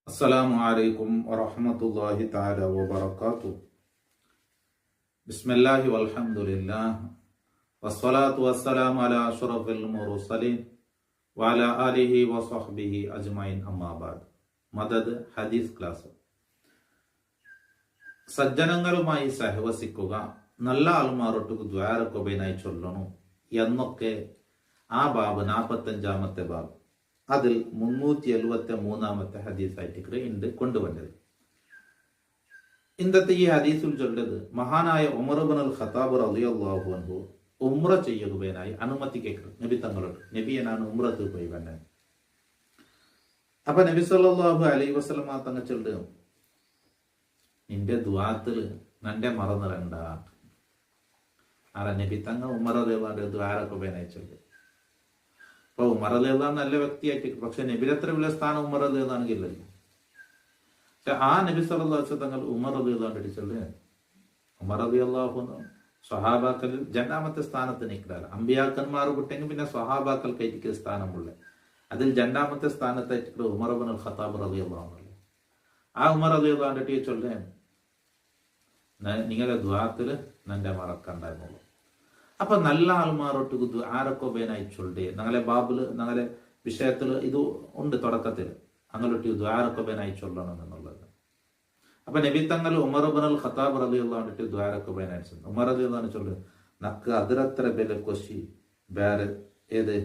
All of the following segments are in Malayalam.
അസ്സലാമു അലൈക്കും വറഹ്മത്തുള്ളാഹി തആല വബറകാതുഹു. ബിസ്മില്ലാഹി വൽഹംദുലില്ലാഹ് വസ്സലാത്തു വസ്സലാമു അലാ അഷ്റഫിൽ മുർസലീൻ വഅലാ ആലിഹി വസഹ്ബിഹി അജ്മഈൻ. അമ്മാ ബഅദ്. മദദ് ഹദീസ് ക്ലാസ്. സജ്ജനങ്ങളുമായി സഹവസിക്കുക, നല്ല ആൾമാരോട്ട് ദ്വാരക്കൊബൈനായി ചൊല്ലണം എന്നൊക്കെ ആ ബാബ് 45-ാമത്തെ ബാബ് അതിൽ 373-ാമത്തെ ഹദീസായിട്ട് ഉണ്ട് കൊണ്ടുവന്നത്. ഇന്നത്തെ ഈ ഹദീസിൽ ചൊല്ലത് മഹാനായ ഉമർ ഇബ്നുൽ ഖത്താബ് റളിയല്ലാഹു അൻഹു ഉംറ ചെയ്യുകയായി അനുമതി കേൾക്കണം നബി തങ്ങളോട്. നബിയെ ഞാൻ ഉംറത്ത് പോയി വന്നെ. അപ്പൊ നബി സല്ലല്ലാഹു അലൈഹി വസല്ലമ തങ്ങൾ ചൊല്ലുക, നിന്റെ ദുആത്തിൽ നന്റെ മറന്നിരണ്ട. ആരാ? നബി തങ്ങൾ ഉമർ റളിയല്ലാഹു ദ്വാരക്കൊബൈനായി ചൊല്ലുക. അപ്പൊ ഉമർ റളിയല്ലാഹു നല്ല വ്യക്തിയായിട്ട്, പക്ഷെ നബിയുടെ അത്ര വലിയ സ്ഥാനം ഉമർ റളിയല്ലാഹുവിനില്ലല്ലോ. പക്ഷെ ആ നബി സല്ലല്ലാഹു അലൈഹി വസല്ലം തങ്ങൾ ഉമർ റളിയല്ലാഹു അടിച്ചല്ലേ. ഉമർ റളിയല്ലാഹു സ്വഹാബാക്കളിൽ രണ്ടാമത്തെ സ്ഥാനത്ത് നിൽക്കാറ്. അമ്പിയാക്കന്മാർ വിട്ടെങ്കിൽ പിന്നെ സ്വഹാബാക്കൾക്കായിരിക്കും സ്ഥാനമുള്ള. അതിൽ രണ്ടാമത്തെ സ്ഥാനത്തായിട്ട് ഉമർ ഇബ്നുൽ ഖത്താബ് റളിയല്ലാഹു അൻഹു. ആ ഉമർ റളിയല്ലാഹു അൻഹു ചൊല്ലേ, നിങ്ങളുടെ ദ്വാരത്തില് നന്റെ മറക്കണ്ടായിരുന്നുള്ളൂ. അപ്പൊ നല്ല ആൾമാരോട്ട് ആരക്കൊബേനായി ചൊല്ലേ. ഞങ്ങളെ ബാബില് ഞങ്ങളെ വിഷയത്തില് ഇത് ഉണ്ട് തുടക്കത്തിൽ അങ്ങോട്ട് ദ്വാരക്കൊബേനായി ചൊല്ലണം എന്നുള്ളത്. അപ്പൊ നബി തങ്ങൾ ഉമർ ഇബ്നുൽ ഖത്താബ് റളിയല്ലാഹു അൻഹു ദ്വാരക്കൊബേനായി ചൊല്ലും. ഉമർ റളിയല്ലാഹു അൻഹു ചൊല്ലും, നക്ക് അതിരത്ര ബെല കൊശി വേറെ ഏത്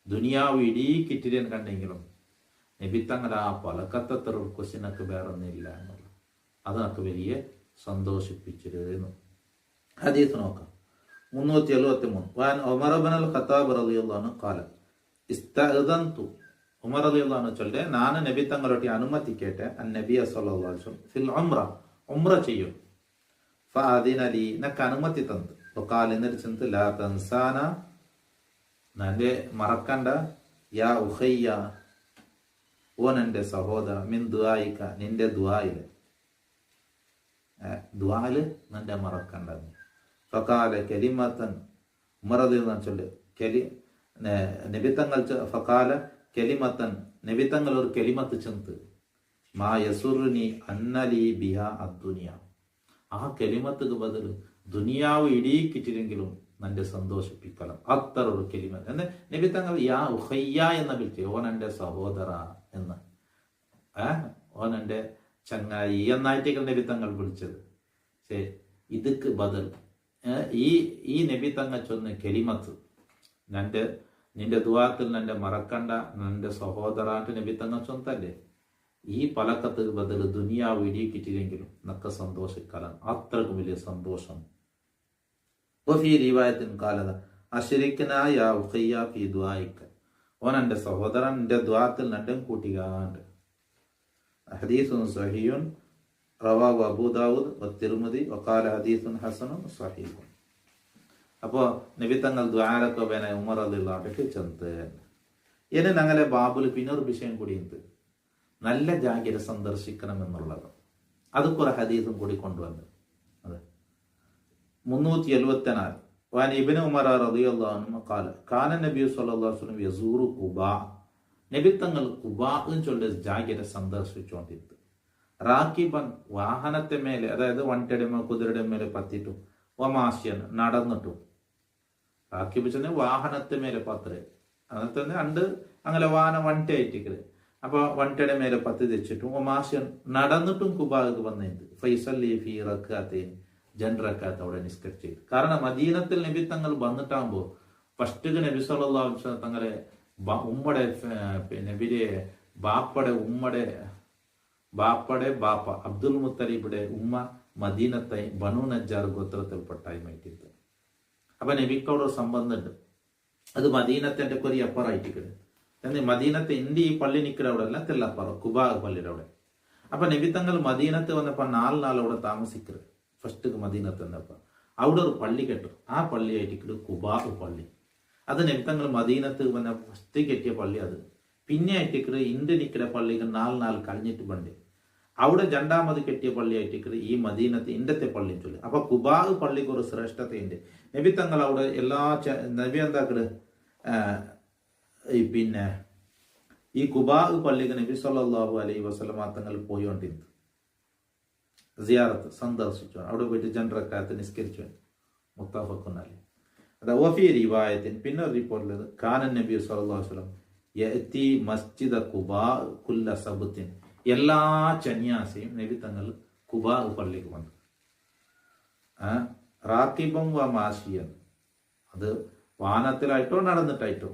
ദുനിയാവ് ഇടീ കിറ്റിരൻ കണ്ടെങ്കിലും നബി തങ്ങൾ ആ പലക്കത്തത്ര കൊശിനക്ക് വേറൊന്നില്ല എന്നുള്ള അത് നക്ക് വലിയ സന്തോഷിപ്പിച്ചിരുന്നു. ഹദീസ് നോക്കാം. 373 ഉമർ ഇബ്നുൽ ഖത്താബ് റളിയല്ലാഹു അൻഹു ഖാല ഇസ്തഅദൻതു. ഉമർ റളിയല്ലാഹു അൻഹു ചൊല്ലെ, ഞാൻ നബി തങ്ങളോട് അനുമതി കേട്ടെ നബി സല്ലല്ലാഹു അലൈഹി വസല്ലം ഫിൽ ഉംറ ചെയ്യും. ഫഅദിന ലി, നക്ക് അനുമതി തന്നു. വഖാല എന്നിട്ട് ലാ തൻസാന, നന്റെ മറക്കണ്ട, യാ ഉഖയ്യ, ഓ നന്റെ സഹോദര, മിൻ ദുആയിക, നിന്റെ ദുആയില് നന്റെ മറക്കണ്ട. ഫഖാല കലിമത്തൻ, ഉമർ റളിയല്ലാഹു അൻഹു ചൊല്ലെ നബിതങ്ങൾ ഫഖാല കലിമത്തൻ, നബിതങ്ങൾ ഒരു കലിമത്ത് ചെന്ത്, മാ യസുറുനി അന്നലി ബിഹാ അദ്ദുനിയ, ആ കലിമത്തുക്ക് ബദൽ ദുനിയാവ് ഇടീക്കിട്ടില്ലെങ്കിലും നന്റെ സന്തോഷിപ്പിക്കണം. അത്ര ഒരു കലിമത്ത് എന്ന് നബിതങ്ങൾ യാ ഉഖയ്യ എന്ന വിളിച്ചു. ഓൻ എൻ്റെ സഹോദര എന്ന്, ഓൻ എൻ്റെ ചങ്ങായി എന്നായിട്ടേക്ക് നബിതങ്ങൾ വിളിച്ചത്. ശരി, ഇതൊക്കെ ബദൽ ഈ നബി തങ്ങൾ ചൊന്ന കെലിമത്ത്, നിന്റെ ദുആത്തിൽ നന്റെ മറക്കണ്ട, നന്റെ സഹോദരാന്റെ നബി തങ്ങൾ ചൊന്നല്ലേ. ഈ പലക്കത്ത് ബദൽ ദുനിയാവ് ഇടിയിക്കിട്ടില്ലെങ്കിലും നക്ക സന്തോഷിക്കാലം, അത്രക്കും വലിയ സന്തോഷം. ഫീ റിവായത്തിൻ കാലത അശ്രിക്നാ യാ ഉഖയ്യ ഫീ ദുആയിക, ഓൻ എൻ്റെ സഹോദരൻ എൻ്റെ ദുആത്തിൽ നന്റെ കൂട്ടികാണ്ട്. ഹദീസുൻ സഹീഹുൻ റവാഹു അബൂ ദാവൂദ് വത്തിർമിദി വഖാല ഹദീസുൻ ഹസനുൻ സ്വഹീഹുൻ. അപ്പോൾ നബി തങ്ങൾ ദ്വാരക്കൊബേന ഉമർ റളിയല്ലാഹു അൻഹു ചെന്ന്. ഇനി ഞങ്ങളെ ബാബുൽ പിന്നൊരു വിഷയം കൂടിയുണ്ട്, നല്ല ജാഗ്രത സന്ദർശിക്കണം എന്നുള്ളത്. അത് കുറെ ഹദീസും കൂടി കൊണ്ടുവന്നു. അതെ, 374 വാൻ ഇബ്നു ഉമർ റളിയല്ലാഹു അൻഹു ഖാല കാന നബി സല്ലല്ലാഹു അലൈഹി വസല്ലം യസൂറു ഖുബാ, നബി തങ്ങൾ ഖുബാ ചൊല്ല ജാഗ്രത സന്ദർശിച്ചുകൊണ്ടിരുന്നു. റാക്കിബൻ, വാഹനത്തെ മേലെ, അതായത് വണ്ടിയുടെ മേലെ കുതിരയുടെ മേലെ പത്തിട്ടും, വമാശ്യൻ, നടന്നിട്ടും. റാക്കിബ് ചെന്ന് വാഹനത്തെ മേലെ പത്ര, അങ്ങനെ തന്നെ ഉണ്ട്. അങ്ങനെ വാഹനം വണ്ടി ആയിട്ടിക്കല്. അപ്പൊ വണ്ടിയുടെ മേലെ പത്തി തെച്ചിട്ടും വമാശ്യൻ നടന്നിട്ടും കുബാക്ക് വന്നിട്ട് ഫൈസല്ലി ഫീ റക്കാത്തൈൻ, 2 റക്കാത്ത് അവിടെ നിസ്കരിച്ചു. കാരണം മദീനത്തിൽ നബി തങ്ങൾ വന്നിട്ടാകുമ്പോ ഫസ്റ്റ് നബി സല്ലല്ലാഹു അലൈഹി വസല്ലം തങ്ങളെ ഉമ്മടെ നബിയുടെ ബാപ്പയുടെ ബാപ്പ അബ്ദുൽ മുത്തലിബിയുടെ ഉമ്മ മദീനത്തെ ബനു നജ്ജാർ ഗോത്രത്തിൽപ്പെട്ടായിട്ടിരുന്നത്. അപ്പൊ നബിക്കോട് ഒരു സംബന്ധമുണ്ട്. അത് മദീനത്തെ കൊരി അപ്പറായിട്ടിക്കട് എന്ന് മദീനത്തെ ഇന്ത്യ ഈ പള്ളി നിൽക്കുന്ന അവിടെ അല്ല, തെല്ലപ്പുറം കുബാ പള്ളിയുടെ അവിടെ. അപ്പൊ നബി തങ്ങൾ മദീനത്ത് വന്നപ്പോ 4 നാൾ അവിടെ താമസിക്കരുത്. ഫസ്റ്റ് മദീനത്ത് വന്നപ്പോ അവിടെ ഒരു പള്ളി കെട്ടു. ആ പള്ളി ആയിട്ടിക്കട് കുബാ പള്ളി. അത് നബി തങ്ങൾ മദീനത്ത് വന്ന ഫസ്റ്റ് കെട്ടിയ പള്ളി. അത് പിന്നെ ആയിട്ടിക്കട് ഇന്ത്യ നിൽക്കുന്ന പള്ളികൾ 4 നാൾ കഴിഞ്ഞിട്ട് പണ്ട് അവിടെ 2ാമത് കെട്ടിയ പള്ളി ആയിട്ടിക്കട് ഈ മദീനത്ത് ഇന്ത്യത്തെ പള്ളി ചൊല്ലി. അപ്പൊ കുബാ പള്ളിക്ക് ഒരു ശ്രേഷ്ഠതയുണ്ട്. നബി തങ്ങൾ അവിടെ എല്ലാ നബി എന്താക്കട് പിന്നെ ഈ കുബാ പള്ളിക്ക് നബി സല്ലല്ലാഹു അലൈഹി വസല്ലമ തങ്ങൾ പോയോണ്ടിരുന്നു, സിയാറത്ത് സന്ദർശിച്ചു, അവിടെ പോയിട്ട് ജനറക്കാലത്ത് നിസ്കരിച്ചു. മുത്തഫഖുൻ അലൈഹി. അത് വഫി റിവായത്തിൻ, പിന്നെ ഒരു റിപ്പോർട്ടിലത് കാനൻ നബി സല്ലല്ലാഹു അലൈഹി വസല്ലം യഅതി മസ്ജിദ കുബാ കുല്ല സബ്തിൻ, എല്ലാ ശനിയാഴ്ചയും നബി തങ്ങൾ കുബാ പള്ളിക്ക് വന്നു. റാക്കിബം വ മാഷിയൻ, അത് വാഹനത്തിലായിട്ടോ നടന്നിട്ടായിട്ടോ.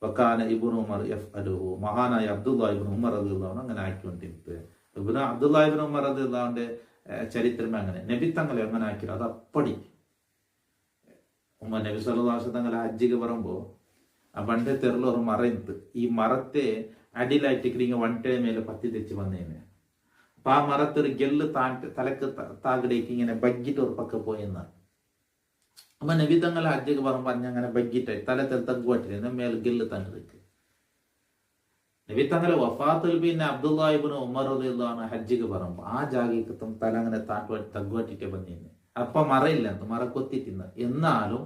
വക്കാന ഇബ്നു ഉമർ യഫ്അലുഹു, മഹാനായ അബ്ദുല്ലാഹ് ഇബ്നു ഉമർ റളിയല്ലാഹു അൻഹു അങ്ങനെ ആക്കിക്കൊണ്ടിരുന്നത്. അബ്ദുല്ലാഹ് ഇബ്നു ഉമർ റളിയല്ലാഹുവിന്റെ ചരിത്രമേ അങ്ങനെ. നബി തങ്ങളെ അങ്ങനെ ആക്കിയത് അത് അപ്പടി. നബി സല്ലല്ലാഹു അലൈഹി വസല്ലം തങ്ങളെ ഹജ്ജിക്ക് പറയുമ്പോൾ ആ പണ്ടേ തെറിൽ ഒരു മറ ഇತ್ತು. ഈ മറത്തെ അടിയിലായിട്ട് ഇങ്ങനെ വണ്ടേ മേലെ പത്തി തെച്ച് വന്നേനെ. അപ്പൊ ആ മറത്തൊരു ഗെല്ല് തലക്ക് താകടേക്ക് ഇങ്ങനെ ബഗ്ഗിട്ട് ഒരു പക്ക പോയെന്നാണ്. അപ്പൊ നബി തങ്ങളെ ഹജ്ജിക്ക് പറയുമ്പോൾ അങ്ങനെ ബഗ്ഗിട്ടായി തലത്തിൽ തഗ്ഗുവാട്ടിരുന്ന മേൽ ഗെല്ല് തങ്ങൾക്ക്. നബി തങ്ങളെ വഫാത്തിൽ പിന്നെ അബ്ദുല്ലാഹ് ഇബ്നു ഉമർ റളിയല്ലാഹു അൻഹു ഹജ്ജിക്ക് പറയുമ്പോൾ ആ ജാഗയ്ക്ക് തല അങ്ങനെ തഗ്ഗുവാട്ടിട്ടേ വന്നിരുന്നു. അപ്പൊ മറയില്ല, മറ കൊത്തിട്ടിന്ന. എന്നാലും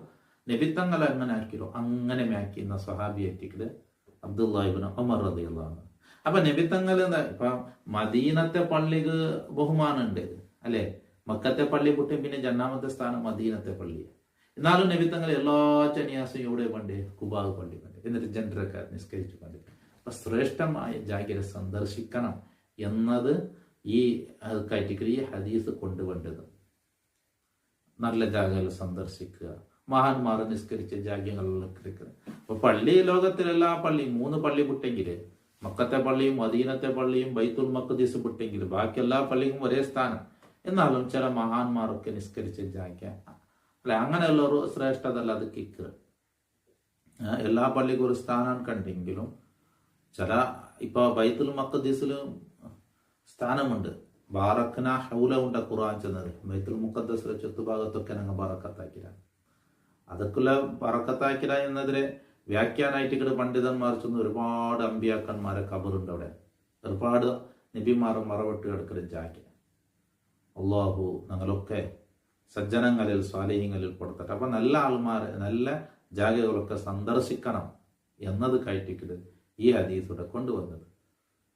നബിത്തങ്ങൾ അങ്ങനെ ആക്കിയോ, അങ്ങനെ ആക്കിയുന്ന സ്വഹാബിയാറ്റിക്കല് അബ്ദുല്ലാഹ് ഇബ്നു ഉമർ റളിയല്ലാഹു അൻഹു. അപ്പൊ നബിത്തങ്ങൾ ഇപ്പൊ മദീനത്തെ പള്ളിക്ക് ബഹുമാനുണ്ട് അല്ലെ. മക്കത്തെ പള്ളി പൊട്ടി പിന്നെ ജന്നാമത്തെ സ്ഥാനം മദീനത്തെ പള്ളി. എന്നാലും നബിത്തങ്ങൾ എല്ലാ ശനിയാഴ്ചയും എവിടെ പണ്ടേ കുബാ പള്ളി പണ്ട്, എന്നിട്ട് ജനറക്കാർ നിസ്കരിച്ചു പണ്ട്. അപ്പൊ ശ്രേഷ്ഠമായ ജാഗിരെ സന്ദർശിക്കണം എന്നത് ഈ കാറ്റഗറി ഹദീസ് കൊണ്ടുവന്നത്. നല്ല ജാഗകൾ സന്ദർശിക്കുക, മഹാന്മാർ നിസ്കരിച്ച ജാഗ്യങ്ങളിലൊക്കെ എടുക്കുക. അപ്പൊ പള്ളി ലോകത്തിലെല്ലാ പള്ളിയും 3 പള്ളി വിട്ടെങ്കില്, മക്കത്തെ പള്ളിയും മദീനത്തെ പള്ളിയും ബൈത്തുൽ മഖ്ദിസ് വിട്ടെങ്കിൽ ബാക്കി എല്ലാ പള്ളിക്കും ഒരേ സ്ഥാനം. എന്നാലും ചില മഹാന്മാരൊക്കെ നിസ്കരിച്ച ജാഗ്യ അല്ലെ, അങ്ങനെയുള്ള ഒരു ശ്രേഷ്ഠത അല്ല അത് കിക്ക്. എല്ലാ പള്ളിക്കും ഒരു സ്ഥാനം കണ്ടെങ്കിലും ചില ഇപ്പൊ ബൈത്തുൽ മഖ്ദിസിലും സ്ഥാനമുണ്ട്. ബാറക്കന ഹൗല ഉണ്ട ഖുർആൻ ചെന്നത് ബൈത്തുൽ മുഖദ്ദസിലെ ചുറ്റുഭാഗത്തൊക്കെ ഞങ്ങൾ ബറക്കത്താക്കില്ല. അതൊക്കെയുള്ള ബറക്കത്താക്കില്ല എന്നതിലെ വ്യാഖ്യാനായിട്ട് ഇവിടെ പണ്ഡിതന്മാർ ചെന്ന് ഒരുപാട് അമ്പിയാക്കന്മാരെ കബറുണ്ട് അവിടെ. ഒരുപാട് നബിമാർ മറവിട്ട് കിടക്കുന്ന ജാഗ്യ. അല്ലാഹു ഞങ്ങളൊക്കെ സജ്ജനങ്ങളിൽ സ്വാലിഹ്യങ്ങളിൽ കൊടുത്തിട്ട് അപ്പൊ നല്ല ആൾമാരെ നല്ല ജാഗകളൊക്കെ സന്ദർശിക്കണം എന്നത് കയറ്റിക്കിട്ട് ഈ ഹദീസൂടെ കൊണ്ടുവന്നത്.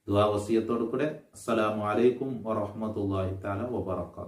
ദുആ വസിയത്തോടു കൂടെ അസ്സലാമു അലൈക്കും വറഹ്മത്തുള്ളാഹി തആല വബറകാതുഹു.